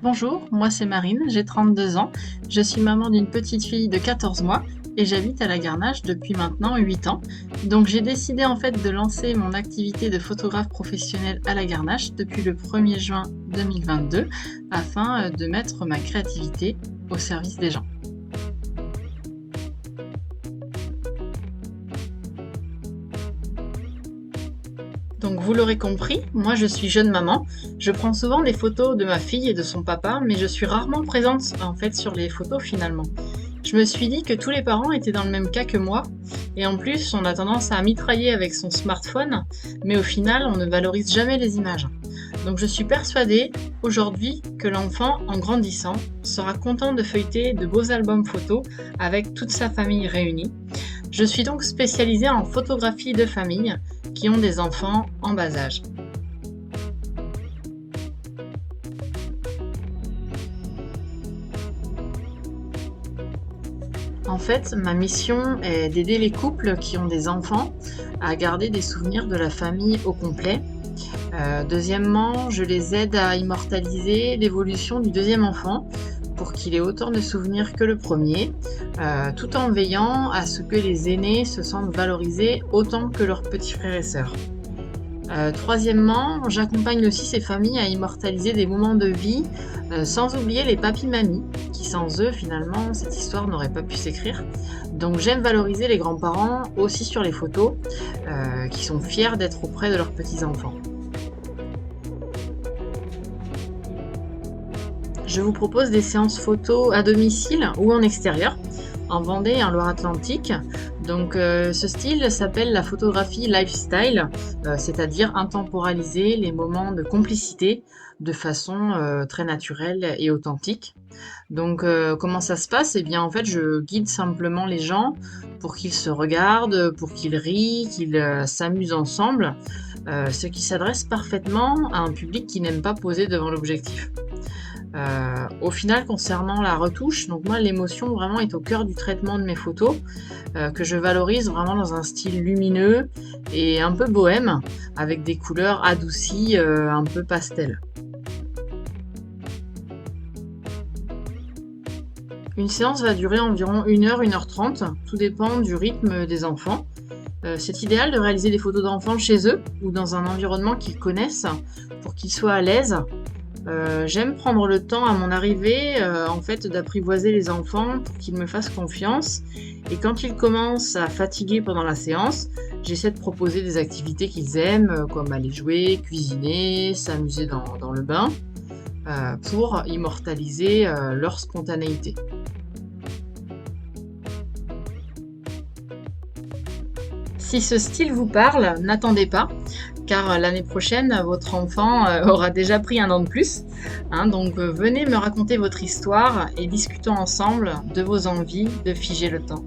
Bonjour, moi c'est Marine, j'ai 32 ans, je suis maman d'une petite fille de 14 mois et j'habite à la Garnache depuis maintenant 8 ans. Donc j'ai décidé en fait de lancer mon activité de photographe professionnel à la Garnache depuis le 1er juin 2022 afin de mettre ma créativité au service des gens. Donc vous l'aurez compris, moi je suis jeune maman. Je prends souvent des photos de ma fille et de son papa, mais je suis rarement présente en fait sur les photos finalement. Je me suis dit que tous les parents étaient dans le même cas que moi, et en plus on a tendance à mitrailler avec son smartphone, mais au final on ne valorise jamais les images. Donc je suis persuadée aujourd'hui que l'enfant, en grandissant, sera content de feuilleter de beaux albums photos avec toute sa famille réunie. Je suis donc spécialisée en photographie de famille qui ont des enfants en bas âge. En fait, ma mission est d'aider les couples qui ont des enfants à garder des souvenirs de la famille au complet. Deuxièmement, je les aide à immortaliser l'évolution du deuxième enfant pour qu'il ait autant de souvenirs que le premier, tout en veillant à ce que les aînés se sentent valorisés autant que leurs petits frères et sœurs. Troisièmement, j'accompagne aussi ces familles à immortaliser des moments de vie, sans oublier les papis-mamies, qui sans eux, finalement, cette histoire n'aurait pas pu s'écrire. Donc j'aime valoriser les grands-parents aussi sur les photos, qui sont fiers d'être auprès de leurs petits-enfants. Je vous propose des séances photos à domicile ou en extérieur, en Vendée et en Loire-Atlantique. Donc ce style s'appelle la photographie lifestyle, c'est-à-dire intemporaliser les moments de complicité de façon très naturelle et authentique. Donc comment ça se passe? Eh bien en fait je guide simplement les gens pour qu'ils se regardent, pour qu'ils rient, qu'ils s'amusent ensemble, ce qui s'adresse parfaitement à un public qui n'aime pas poser devant l'objectif. Au final, concernant la retouche, donc moi, l'émotion vraiment est au cœur du traitement de mes photos, que je valorise vraiment dans un style lumineux et un peu bohème, avec des couleurs adoucies, un peu pastel. Une séance va durer environ 1 heure, 1 h 30, tout dépend du rythme des enfants. C'est idéal de réaliser des photos d'enfants chez eux ou dans un environnement qu'ils connaissent pour qu'ils soient à l'aise. J'aime prendre le temps à mon arrivée, en fait, d'apprivoiser les enfants pour qu'ils me fassent confiance. Et quand ils commencent à fatiguer pendant la séance, j'essaie de proposer des activités qu'ils aiment, comme aller jouer, cuisiner, s'amuser dans le bain, pour immortaliser leur spontanéité. Si ce style vous parle, n'attendez pas, car l'année prochaine, votre enfant aura déjà pris 1 an de plus. Hein, donc venez me raconter votre histoire et discutons ensemble de vos envies de figer le temps.